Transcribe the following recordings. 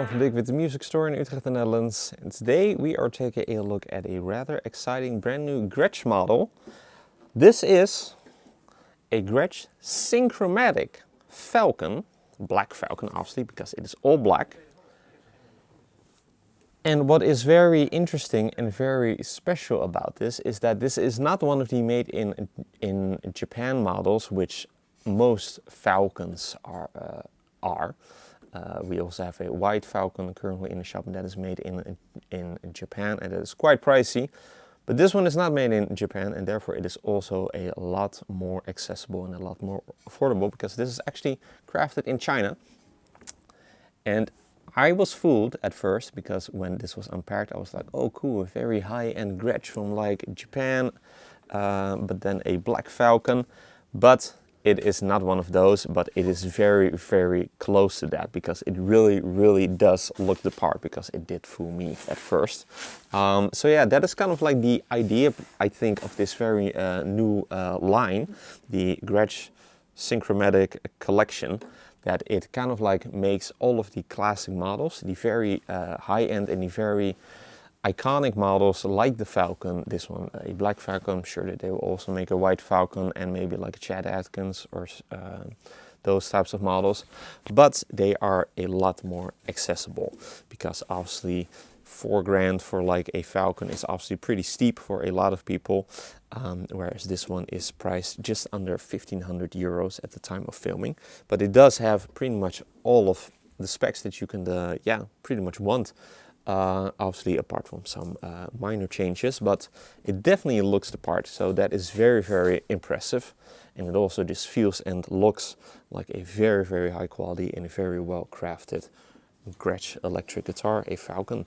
Sean from Dirk Witte Music Store in Utrecht, the Netherlands. And today we are taking a look at a rather exciting brand new Gretsch model. This is a Gretsch Synchromatic Falcon, black Falcon obviously because it is all black. And what is very interesting and very special about this is that this is not one of the made in Japan models, which most Falcons are. We also have a white Falcon currently in the shop, and that is made in Japan, and it is quite pricey. But this one is not made in Japan, and therefore it is also a lot more accessible and a lot more affordable, because this is actually crafted in China. And I was fooled at first, because when this was unpacked I was like, oh cool, a very high-end Gretsch from like Japan, but then a black Falcon. But it is not one of those, but it is very, very close to that, because it really does look the part, because it did fool me at first. So yeah, that is kind of like the idea, I think, of this very new line, the Gretsch Synchromatic collection, that it kind of like makes all of the classic models, the very high-end and the very iconic models like the Falcon, this one a black Falcon. I'm sure that they will also make a white Falcon and maybe like a Chad Atkins or those types of models, but they are a lot more accessible, because obviously $4 grand for like a Falcon is obviously pretty steep for a lot of people, whereas this one is priced just under 1,500 euros at the time of filming. But it does have pretty much all of the specs that you can pretty much want. Obviously apart from some minor changes, but it definitely looks the part, so that is very impressive. And it also just feels and looks like a very high quality and a very well crafted Gretsch electric guitar, a Falcon.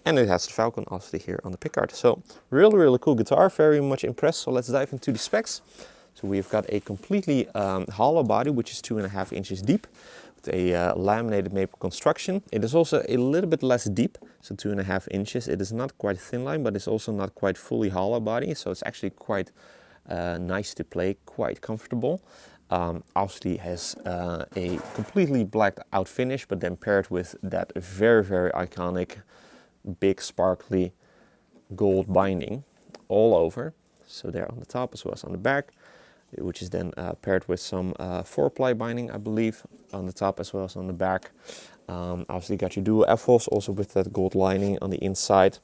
And it has the Falcon obviously here on the pickguard. So really cool guitar, very much impressed. So let's dive into the specs. So we've got a completely hollow body, which is 2.5 inches deep, with a laminated maple construction. It is also a little bit less deep, so 2.5 inches. It is not quite thin line, but it's also not quite fully hollow body, so it's actually quite nice to play, quite comfortable. Obviously has a completely blacked out finish, but then paired with that very iconic big sparkly gold binding all over. So there on the top as well as on the back, which is then paired with some 4-ply binding, I believe, on the top as well as on the back. Obviously got your dual F-holes also with that gold lining on the inside.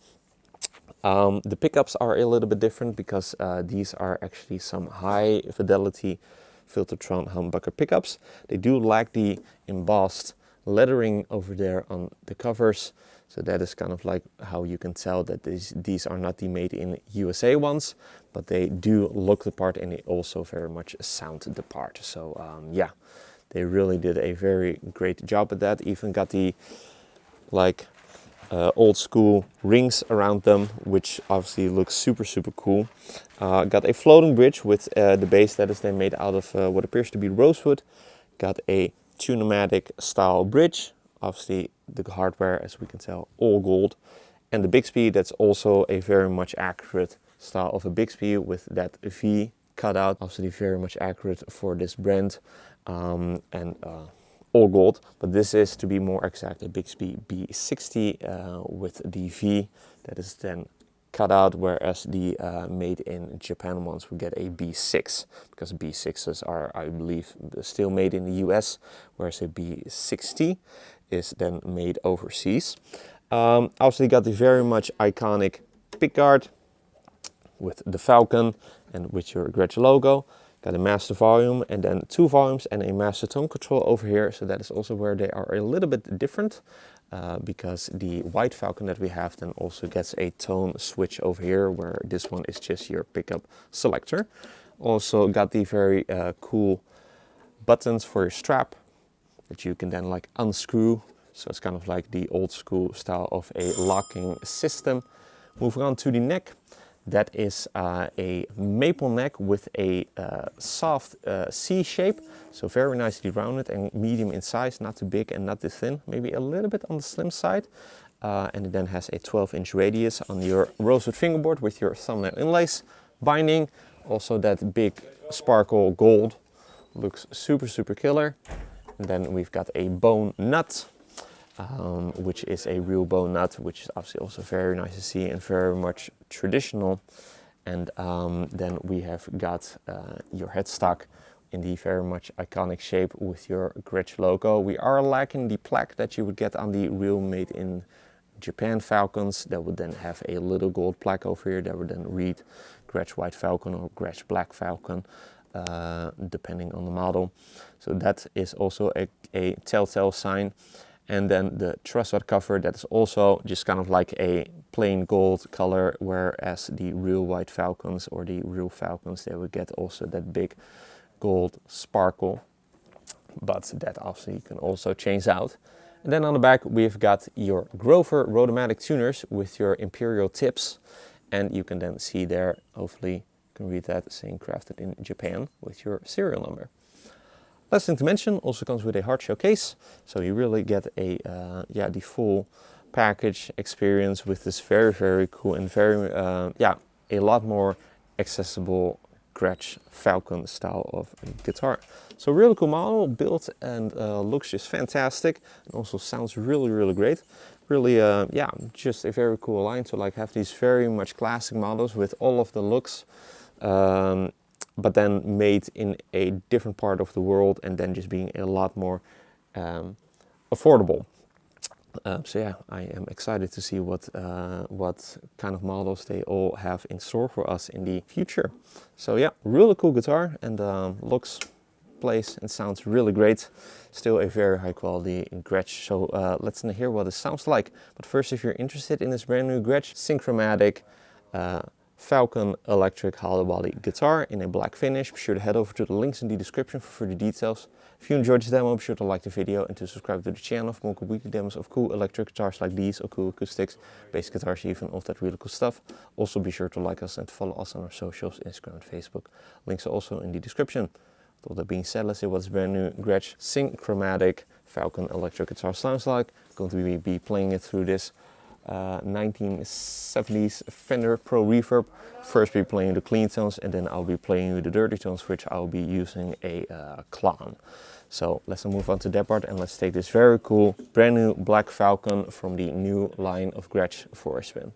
The pickups are a little bit different, because these are actually some high fidelity Filtertron humbucker pickups. They do lack the embossed lettering over there on the covers, so that is kind of like how you can tell that these are not the made in USA ones, but they do look the part and they also very much sound the part. So yeah, they really did a very great job at that. Even got the like old school rings around them, which obviously looks super cool. Got a floating bridge with the base that is then made out of what appears to be rosewood. Got a Synchromatic style bridge, obviously the hardware, as we can tell, all gold. And the Bixby, that's also a very much accurate style of a Bixby with that V cut out, obviously very much accurate for this brand, and all gold. But this is, to be more exact, a Bixby B60 with the V that is then cut out, whereas the made in Japan ones will get a B6, because B6s are, I believe, still made in the US, whereas a B60 is then made overseas. Obviously got the very much iconic pickguard with the Falcon and with your Gretsch logo. Got a master volume and then 2 volumes and a master tone control over here. So that is also where they are a little bit different, because the white Falcon that we have then also gets a tone switch over here, where this one is just your pickup selector. Also got the very cool buttons for your strap that you can then like unscrew. So it's kind of like the old school style of a locking system. Moving on to the neck. That is a maple neck with a soft C shape, so very nicely rounded and medium in size, not too big and not too thin, maybe a little bit on the slim side. And it then has a 12-inch radius on your rosewood fingerboard with your thumbnail inlays. Binding, also that big sparkle gold, looks super killer. And then we've got a bone nut. which is a real bone nut, which is obviously also very nice to see and very much traditional. And then we have got your headstock in the very much iconic shape with your Gretsch logo. We are lacking the plaque that you would get on the real made in Japan Falcons. That would then have a little gold plaque over here that would then read Gretsch White Falcon or Gretsch Black Falcon, depending on the model. So that is also a telltale sign. And then the truss rod cover, that is also just kind of like a plain gold color, whereas the real White Falcons or the real Falcons, they would get also that big gold sparkle. But that obviously you can also change out. And then on the back we've got your Grover Rotomatic tuners with your imperial tips, and you can then see there, hopefully you can read that, saying crafted in Japan with your serial number. Last thing to mention, also comes with a hard shell case, so you really get a the full package experience with this very cool and very a lot more accessible Gretsch Falcon style of guitar. So really cool model, built and looks just fantastic, and also sounds really great. Really just a very cool line to like have these very much classic models with all of the looks, but then made in a different part of the world, and then just being a lot more affordable. So yeah, I am excited to see what kind of models they all have in store for us in the future. So yeah, really cool guitar, and looks, plays and sounds really great. Still a very high quality Gretsch. So let's hear what it sounds like. But first, if you're interested in this brand new Gretsch Synchromatic Falcon electric hollow body guitar in a black finish, be sure to head over to the links in the description for further details. If you enjoyed this demo, be sure to like the video and to subscribe to the channel for more cool weekly demos of cool electric guitars like these, or cool acoustics, bass guitars even, all that really cool stuff. Also be sure to like us and to follow us on our socials, Instagram and Facebook. Links are also in the description. With all that being said, let's see what this brand new Gretsch Synchromatic Falcon electric guitar sounds like. I'm going to be playing it through this 1970s Fender Pro Reverb. First be playing the clean tones, and then I'll be playing with the dirty tones, which I'll be using a clown. So let's move on to that part, and let's take this very cool brand new black Falcon from the new line of Gretsch for a spin.